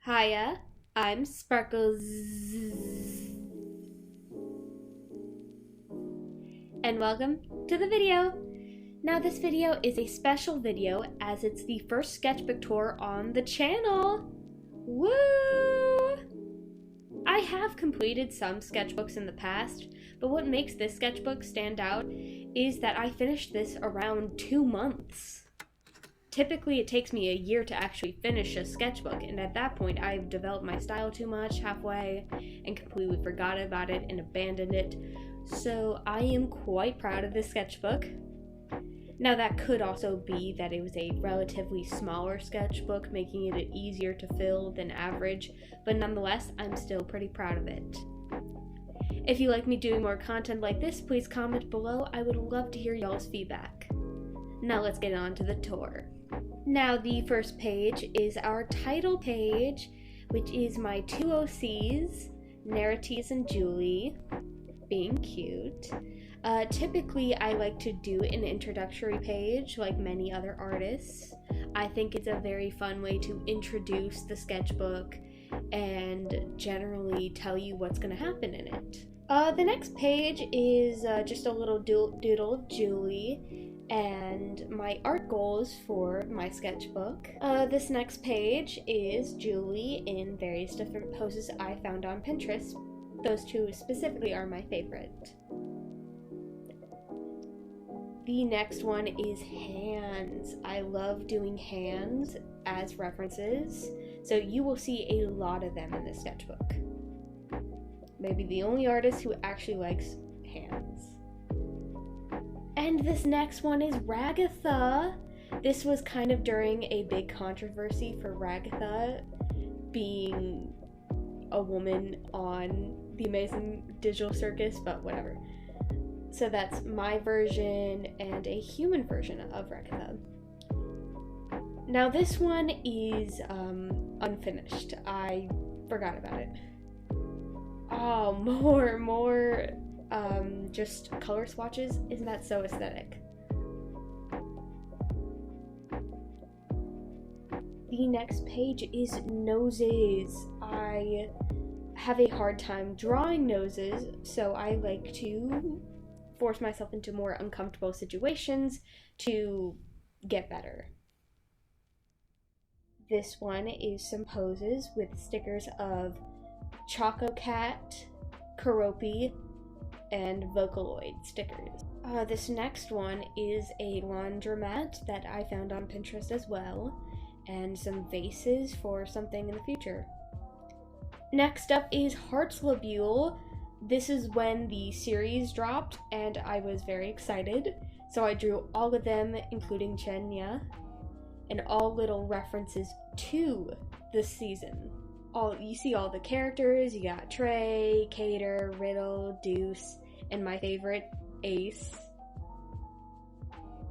Hiya, I'm Sparkles, and welcome to the video. Now this video is a special video as it's the first sketchbook tour on the channel. Woo! I have completed some sketchbooks in the past, but what makes this sketchbook stand out is that I finished this around 2 months. Typically, it takes me a year to actually finish a sketchbook, and at that point, I've developed my style too much halfway and completely forgot about it and abandoned it. So I am quite proud of this sketchbook. Now, that could also be that it was a relatively smaller sketchbook, making it easier to fill than average, but nonetheless, I'm still pretty proud of it. If you like me doing more content like this, please comment below. I would love to hear y'all's feedback. Now let's get on to the tour. Now the first page is our title page, which is my two OCs, Narites and Julie, being cute. Typically I like to do an introductory page like many other artists. I think it's a very fun way to introduce the sketchbook and generally tell you what's going to happen in it. The next page is just a little doodle of Julie and my art goals for my sketchbook. This next page is Julie in various different poses I found on Pinterest. Those two specifically are my favorite. The next one is hands. I love doing hands as references, so you will see a lot of them in this sketchbook. Maybe the only artist who actually likes hands. And this next one is Ragatha. This was kind of during a big controversy for Ragatha being a woman on The Amazing Digital Circus, but whatever. So that's my version and a human version of Ragatha. Now this one is unfinished. I forgot about it. Oh, more just color swatches. Isn't that so aesthetic? The next page is noses. I have a hard time drawing noses, so I like to force myself into more uncomfortable situations to get better. This one is some poses with stickers of Choco Cat, Karopi, and Vocaloid stickers. This next one is a laundromat that I found on Pinterest as well, and some vases for something in the future. Next up is Heartslabule. This is when the series dropped, and I was very excited, so I drew all of them, including Chenya, and all little references to the season. You see all the characters. You got Trey, Cater, Riddle, Deuce, and my favorite, Ace.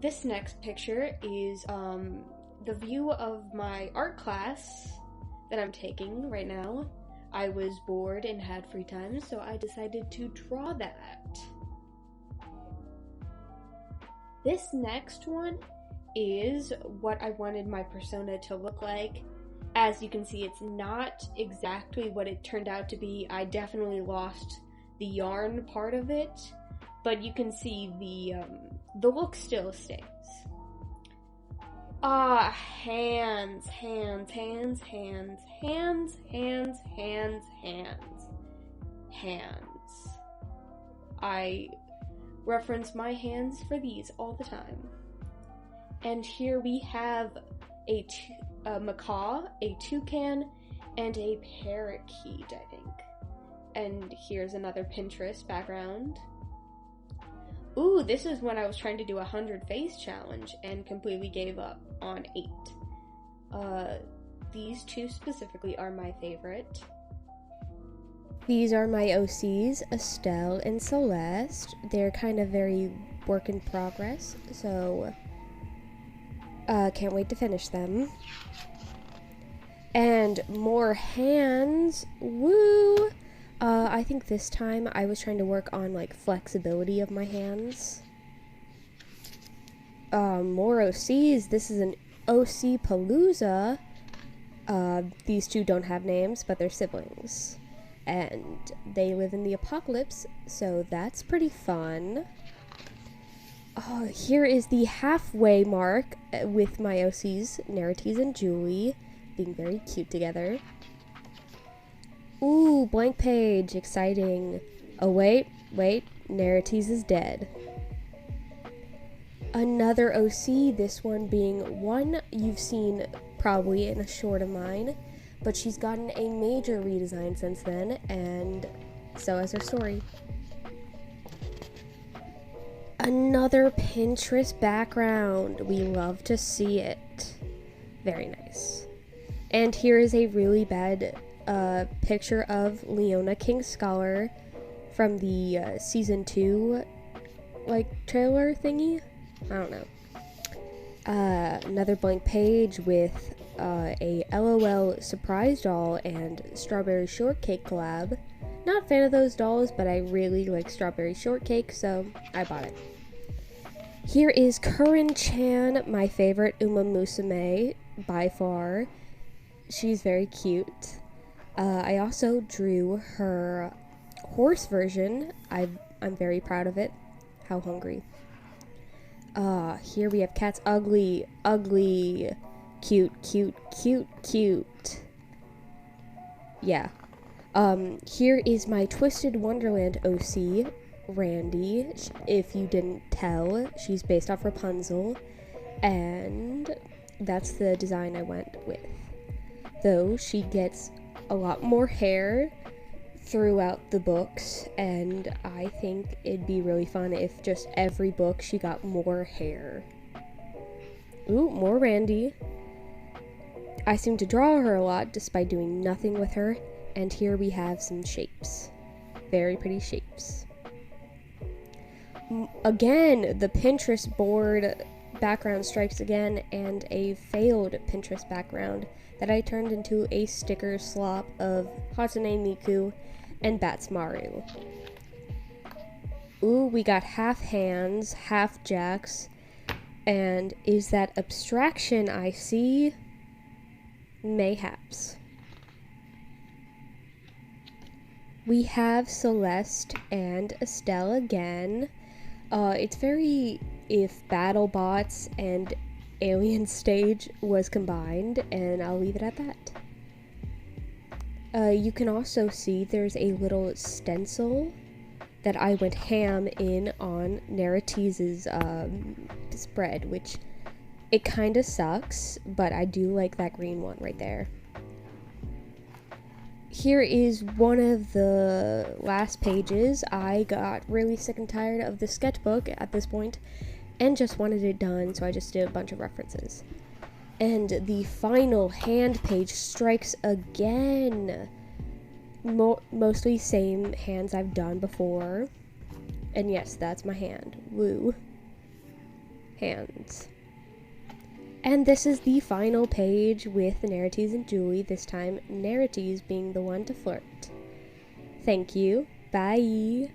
This next picture is the view of my art class that I'm taking right now. I was bored and had free time, so I decided to draw that. This next one is what I wanted my persona to look like. As you can see, it's not exactly what it turned out to be. I definitely lost the yarn part of it, but you can see the look still stays. Hands. I reference my hands for these all the time. And here we have a macaw, a toucan, and a parakeet, I think. And here's another Pinterest background. Ooh, this is when I was trying to do a 100 face challenge and completely gave up on 8. These two specifically are my favorite. These are my OCs, Estelle and Celeste. They're kind of very work in progress, so can't wait to finish them. And more hands, woo! I think this time I was trying to work on like flexibility of my hands. More OCs. This is an OC Palooza. These two don't have names, but they're siblings. And they live in the apocalypse, so that's pretty fun. Here is the halfway mark with my OCs, Narites and Julie, being very cute together. Ooh, blank page, exciting. Oh, wait, Narites is dead. Another OC, this one being one you've seen probably in a short of mine, but she's gotten a major redesign since then, and so has her story. Another Pinterest background. We love to see it. Very nice. And here is a really bad picture of Leona King Scholar from the season 2 trailer thingy. I don't know. Another blank page with a LOL surprise doll and strawberry shortcake collab. Not a fan of those dolls, but I really like strawberry shortcake, so I bought it. Here is Kurin-chan, my favorite Uma Musume by far. She's very cute. I also drew her horse version. I'm very proud of it. How hungry. Here we have Cat's ugly, cute. Yeah. Here is my Twisted Wonderland OC, Randy. If you didn't tell, she's based off Rapunzel, and that's the design I went with. Though she gets a lot more hair throughout the books, and I think it'd be really fun if just every book she got more hair. Ooh, more Randy. I seem to draw her a lot despite doing nothing with her, and here we have some shapes. Very pretty shapes. Again, the Pinterest board background strikes again, and a failed Pinterest background that I turned into a sticker slop of Hatsune Miku and Batsmaru. Ooh, we got half hands, half jacks, and is that abstraction I see? Mayhaps. We have Celeste and Estelle again. It's very if BattleBots and Alien Stage was combined, and I'll leave it at that. You can also see there's a little stencil that I went ham in on Narites' spread, which it kind of sucks, but I do like that green one right there. Here is one of the last pages. I got really sick and tired of the sketchbook at this point and just wanted it done, so I just did a bunch of references. And the final hand page strikes again. Mostly same hands I've done before. And yes, that's my hand. Woo. Hands. And this is the final page with Narites and Julie, this time Narites being the one to flirt. Thank you. Bye.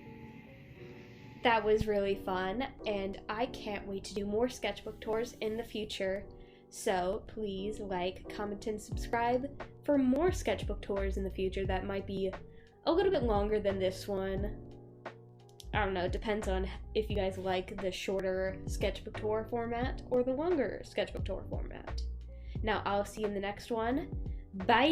That was really fun, and I can't wait to do more sketchbook tours in the future. So please like, comment, and subscribe for more sketchbook tours in the future that might be a little bit longer than this one. I don't know, it depends on if you guys like the shorter sketchbook tour format or the longer sketchbook tour format. Now, I'll see you in the next one. Bye!